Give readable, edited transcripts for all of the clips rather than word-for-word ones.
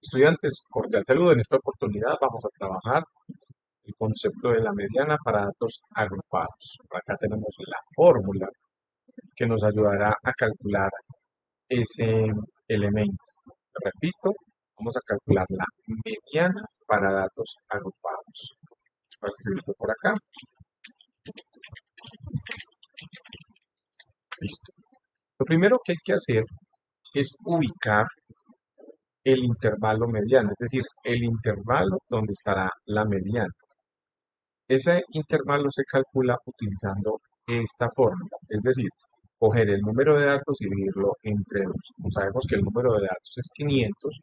Estudiantes, cordial saludo. En esta oportunidad vamos a trabajar el concepto de la mediana para datos agrupados. Por acá tenemos la fórmula que nos ayudará a calcular ese elemento. Repito, vamos a calcular la mediana para datos agrupados. Voy a escribirlo por acá. Listo. Lo primero que hay que hacer es ubicar el intervalo mediano, es decir, el intervalo donde estará la mediana. Ese intervalo se calcula utilizando esta fórmula, es decir, coger el número de datos y dividirlo entre 2. Como sabemos que el número de datos es 500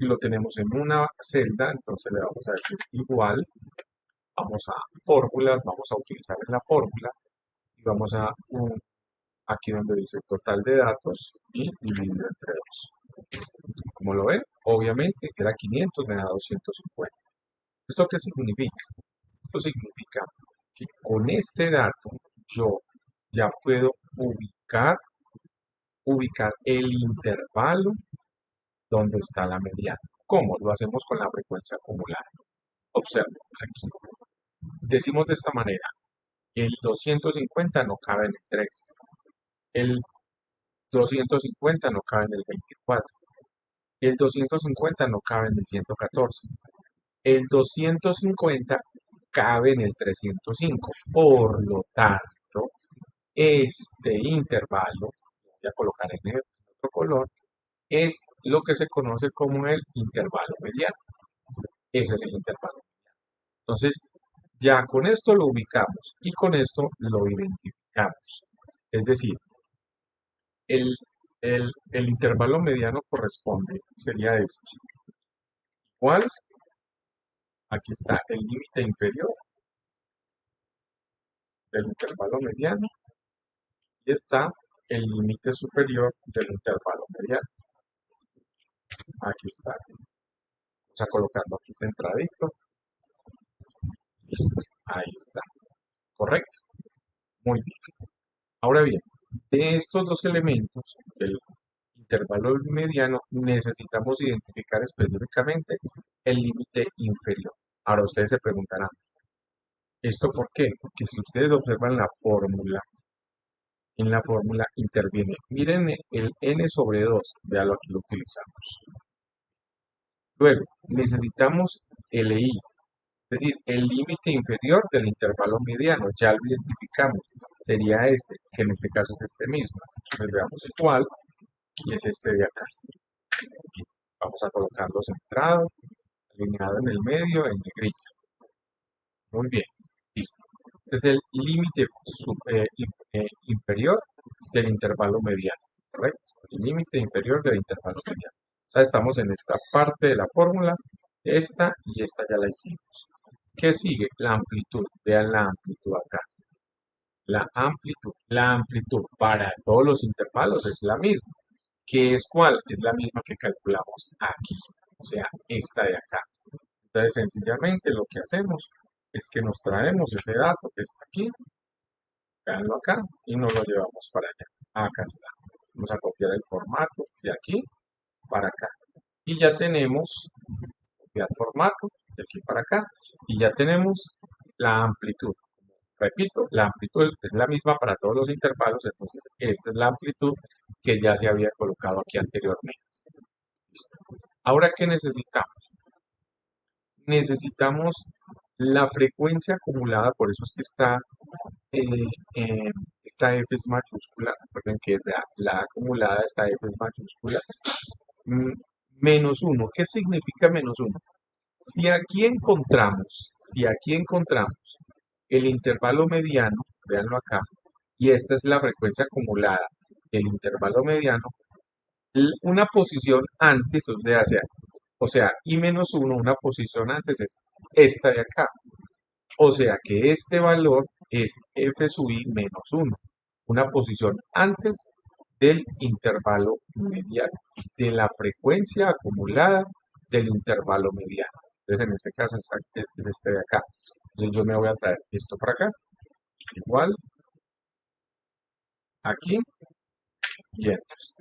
y lo tenemos en una celda, entonces le vamos a decir igual, vamos a fórmulas, vamos a utilizar la fórmula y vamos a aquí donde dice total de datos y dividido entre 2. Como lo ven, obviamente era 500, me da 250. ¿Esto qué significa? Esto significa que con este dato yo ya puedo ubicar el intervalo donde está la mediana. ¿Cómo? Lo hacemos con la frecuencia acumulada. Observen aquí. Decimos de esta manera, el 250 no cabe en el 3, el 250 no cabe en el 24, el 250 no cabe en el 114, el 250 cabe en el 305. Por lo tanto, este intervalo, voy a colocar en el otro color, es lo que se conoce como el intervalo mediano. Ese es el intervalo. Entonces, ya con esto lo ubicamos y con esto lo identificamos. Es decir, el, el intervalo mediano corresponde, sería este. Igual, aquí está el límite inferior del intervalo mediano y está el límite superior del intervalo mediano. Aquí está. Vamos a colocarlo aquí centradito. Listo. Ahí está. ¿Correcto? Muy bien. Ahora bien, de estos dos elementos, el intervalo mediano, necesitamos identificar específicamente el límite inferior. Ahora ustedes se preguntarán, ¿esto por qué? Porque si ustedes observan la fórmula, en la fórmula interviene, miren el n sobre 2, véanlo aquí lo utilizamos. Luego, necesitamos LI, es decir, el límite inferior del intervalo mediano, ya lo identificamos, sería este, que en este caso es este mismo. Entonces veamos igual, y es este de acá. Vamos a colocarlo centrado, alineado en el medio, en negrita. Muy bien, listo. Este es el límite inferior del intervalo mediano, ¿correcto? El límite inferior del intervalo mediano. O sea, estamos en esta parte de la fórmula, esta y esta ya la hicimos. ¿Qué sigue? La amplitud. Vean la amplitud acá. La amplitud para todos los intervalos es la misma. ¿Qué es cuál? Es la misma que calculamos aquí, o sea, esta de acá. Entonces, sencillamente lo que hacemos es que nos traemos ese dato que está aquí, veanlo acá, y nos lo llevamos para allá. Acá está. Vamos a copiar el formato de aquí para acá. Y ya tenemos, copiar formato de aquí para acá, y ya tenemos la amplitud. Repito, la amplitud es la misma para todos los intervalos, entonces esta es la amplitud que ya se había colocado aquí anteriormente. Listo. Ahora, ¿qué necesitamos? Necesitamos la frecuencia acumulada, por eso es que esta F es mayúscula, recuerden que la acumulada, esta F es mayúscula, menos 1. ¿Qué significa menos 1? Si aquí encontramos el intervalo mediano, véanlo acá, y esta es la frecuencia acumulada del intervalo mediano, una posición antes, o sea, I menos 1, una posición antes es esta de acá. O sea que este valor es F sub I menos 1, una posición antes del intervalo mediano, de la frecuencia acumulada del intervalo mediano. Entonces en este caso es este de acá. Entonces yo me voy a traer esto para acá, igual, aquí, y entonces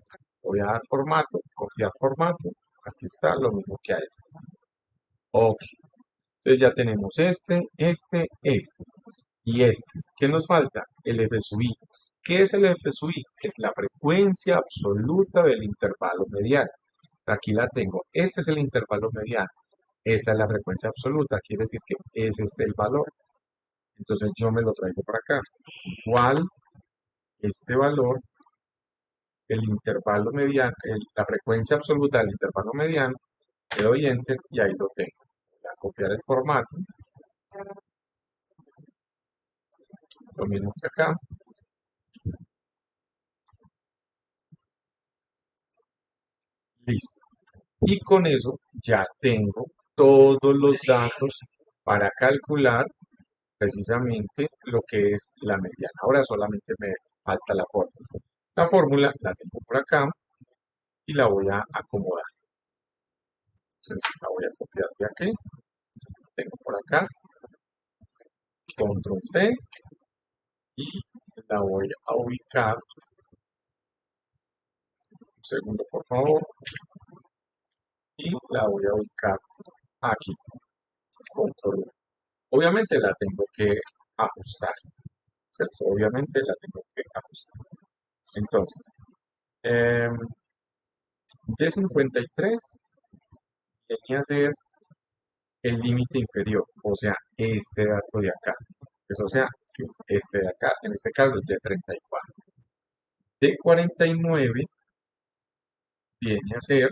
voy a dar formato, copiar formato, Aquí está, lo mismo que a este. Ok. Entonces ya tenemos este y este. ¿Qué nos falta? El F sub i. ¿Qué es el F sub i? Es la frecuencia absoluta del intervalo mediano. Aquí la tengo. Este es el intervalo mediano. Esta es la frecuencia absoluta. Quiere decir que es este el valor. Entonces yo me lo traigo para acá. Igual este valor, el intervalo mediano, la frecuencia absoluta del intervalo mediano, le doy enter y ahí lo tengo. Voy a copiar el formato. Lo mismo que acá. Listo. Y con eso ya tengo todos los datos para calcular precisamente lo que es la mediana. Ahora solamente me falta la fórmula. La fórmula la tengo por acá y la voy a acomodar. Entonces la voy a copiar de aquí. Tengo por acá. Control C. Y la voy a ubicar. Un segundo, por favor. Y la voy a ubicar aquí. Control V. Obviamente la tengo que ajustar. ¿Cierto? Obviamente la tengo que ajustar. Entonces, de 53 venía a ser el límite inferior, o sea, este dato de acá. Pues, o sea, que es este de acá, en este caso es de 34. De 49 viene a ser,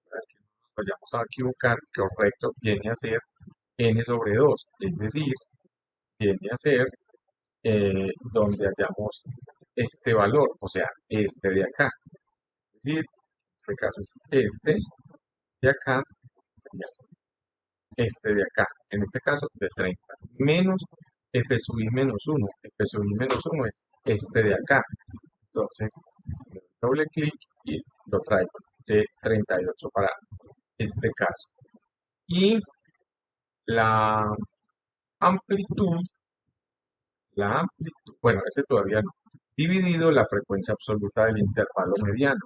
para que no nos vayamos a equivocar, correcto, viene a ser n sobre 2, es decir, viene a ser donde hallamos este valor, o sea, este de acá. Es decir, en este caso es este de acá, sería este de acá, en este caso de 30, menos f sub i menos 1. F sub i menos 1 es este de acá. Entonces, doble clic y lo traigo de 38 para este caso. Y la amplitud, bueno, ese todavía no, dividido la frecuencia absoluta del intervalo mediano,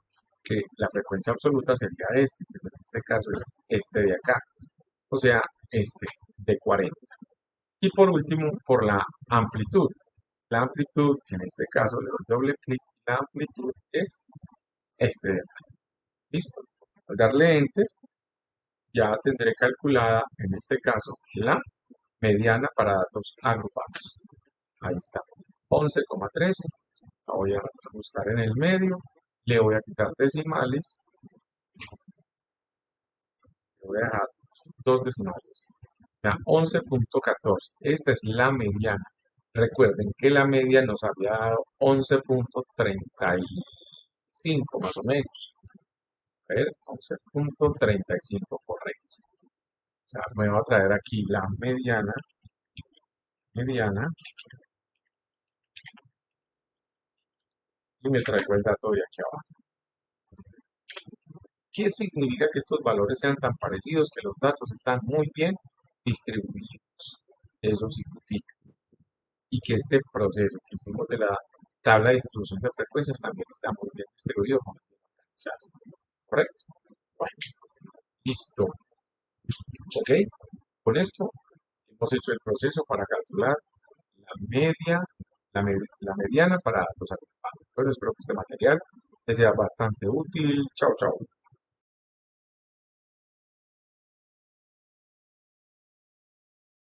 que la frecuencia absoluta sería este, que en este caso es este de acá, o sea, este de 40. Y por último, por la amplitud. La amplitud, en este caso, le doy doble clic, la amplitud es este de acá. ¿Listo? Al darle Enter, ya tendré calculada, en este caso, la mediana para datos agrupados. Ahí está. 11,13. La voy a ajustar en el medio. Le voy a quitar decimales. Le voy a dejar dos decimales. Ya, 11,14. Esta es la mediana. Recuerden que la media nos había dado 11,35 más o menos. A ver, 11,35 correcto. O sea, me va a traer aquí la mediana, y me traigo el dato de aquí abajo. ¿Qué significa que estos valores sean tan parecidos que los datos están muy bien distribuidos? Eso significa. Y que este proceso que hicimos de la tabla de distribución de frecuencias también está muy bien distribuido, ¿correcto? Bueno, listo. Ok, con esto hemos hecho el proceso para calcular la media, la mediana para datos agrupados. Bueno, espero que este material les sea bastante útil. Chao, chao.